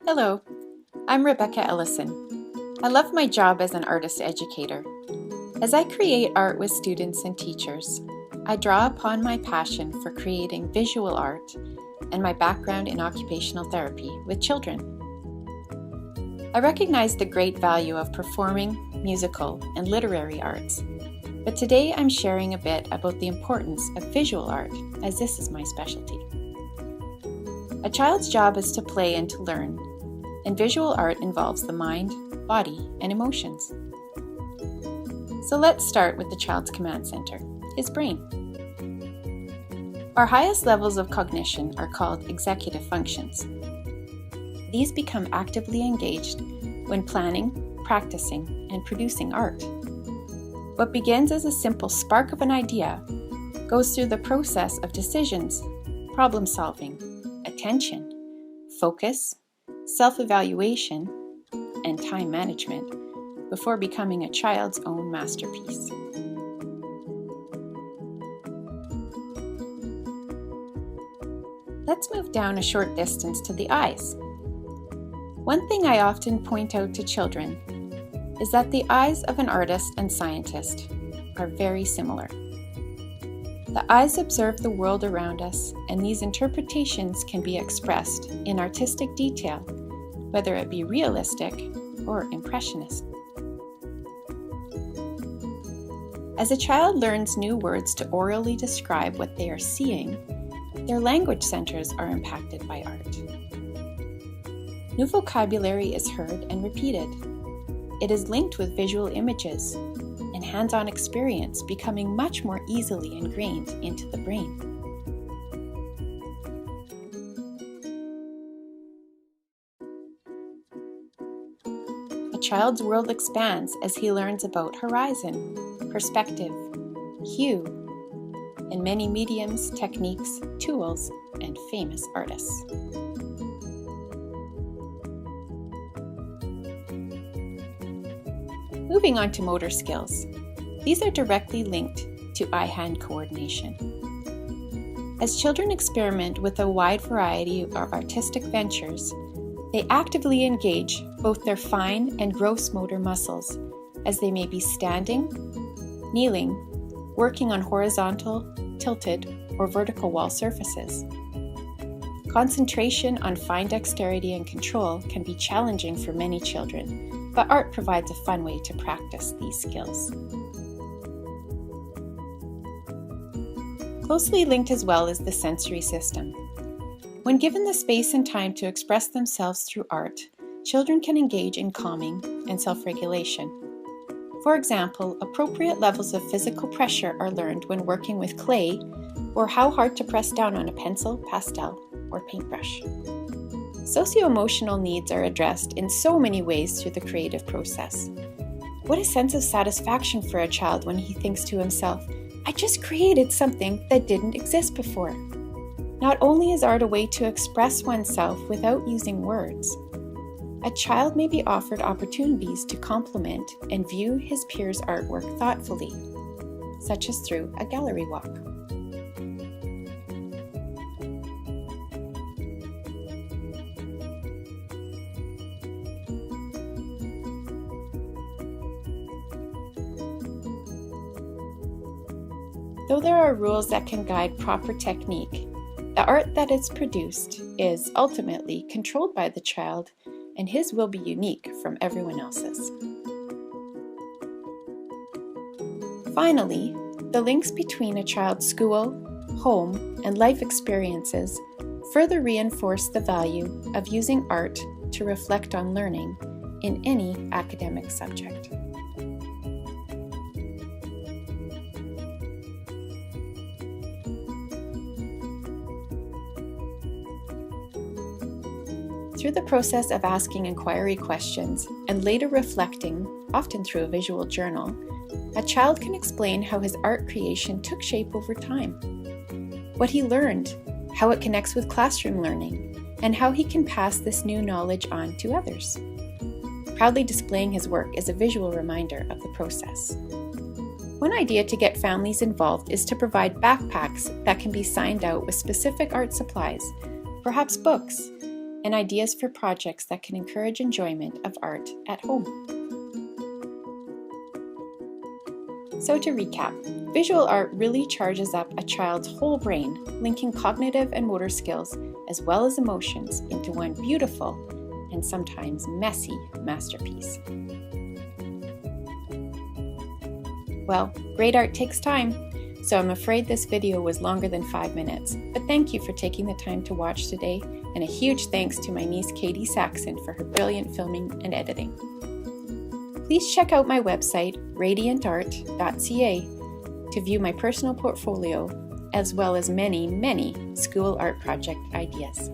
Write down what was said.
Hello, I'm Rebecca Ellison. I love my job as an artist-educator. As I create art with students and teachers, I draw upon my passion for creating visual art and my background in occupational therapy with children. I recognize the great value of performing, musical, and literary arts, but today I'm sharing a bit about the importance of visual art, as this is my specialty. A child's job is to play and to learn, and visual art involves the mind, body, and emotions. So let's start with the child's command center, his brain. Our highest levels of cognition are called executive functions. These become actively engaged when planning, practicing, and producing art. What begins as a simple spark of an idea goes through the process of decisions, problem solving, attention, focus, self-evaluation, and time management before becoming a child's own masterpiece. Let's move down a short distance to the eyes. One thing I often point out to children is that the eyes of an artist and scientist are very similar. The eyes observe the world around us, and these interpretations can be expressed in artistic detail, whether it be realistic or impressionist. As a child learns new words to orally describe what they are seeing, their language centers are impacted by art. New vocabulary is heard and repeated. It is linked with visual images, and hands-on experience becoming much more easily ingrained into the brain. A child's world expands as he learns about horizon, perspective, hue, and many mediums, techniques, tools, and famous artists. Moving on to motor skills. These are directly linked to eye-hand coordination. As children experiment with a wide variety of artistic ventures, they actively engage both their fine and gross motor muscles, as they may be standing, kneeling, working on horizontal, tilted, or vertical wall surfaces. Concentration on fine dexterity and control can be challenging for many children, but art provides a fun way to practice these skills. Closely linked as well is the sensory system. When given the space and time to express themselves through art, children can engage in calming and self-regulation. For example, appropriate levels of physical pressure are learned when working with clay, or how hard to press down on a pencil, pastel, or paintbrush. Socio-emotional needs are addressed in so many ways through the creative process. What a sense of satisfaction for a child when he thinks to himself, "I just created something that didn't exist before." Not only is art a way to express oneself without using words, a child may be offered opportunities to compliment and view his peers' artwork thoughtfully, such as through a gallery walk. Though there are rules that can guide proper technique, the art that is produced is ultimately controlled by the child, and his will be unique from everyone else's. Finally, the links between a child's school, home, and life experiences further reinforce the value of using art to reflect on learning in any academic subject. Through the process of asking inquiry questions and later reflecting, often through a visual journal, a child can explain how his art creation took shape over time, what he learned, how it connects with classroom learning, and how he can pass this new knowledge on to others. Proudly displaying his work is a visual reminder of the process. One idea to get families involved is to provide backpacks that can be signed out with specific art supplies, perhaps books, and ideas for projects that can encourage enjoyment of art at home. So to recap, visual art really charges up a child's whole brain, linking cognitive and motor skills as well as emotions into one beautiful and sometimes messy masterpiece. Well, great art takes time, so I'm afraid this video was longer than 5 minutes, but thank you for taking the time to watch today, and a huge thanks to my niece Katie Saxon for her brilliant filming and editing. Please check out my website, radiantart.ca, to view my personal portfolio, as well as many school art project ideas.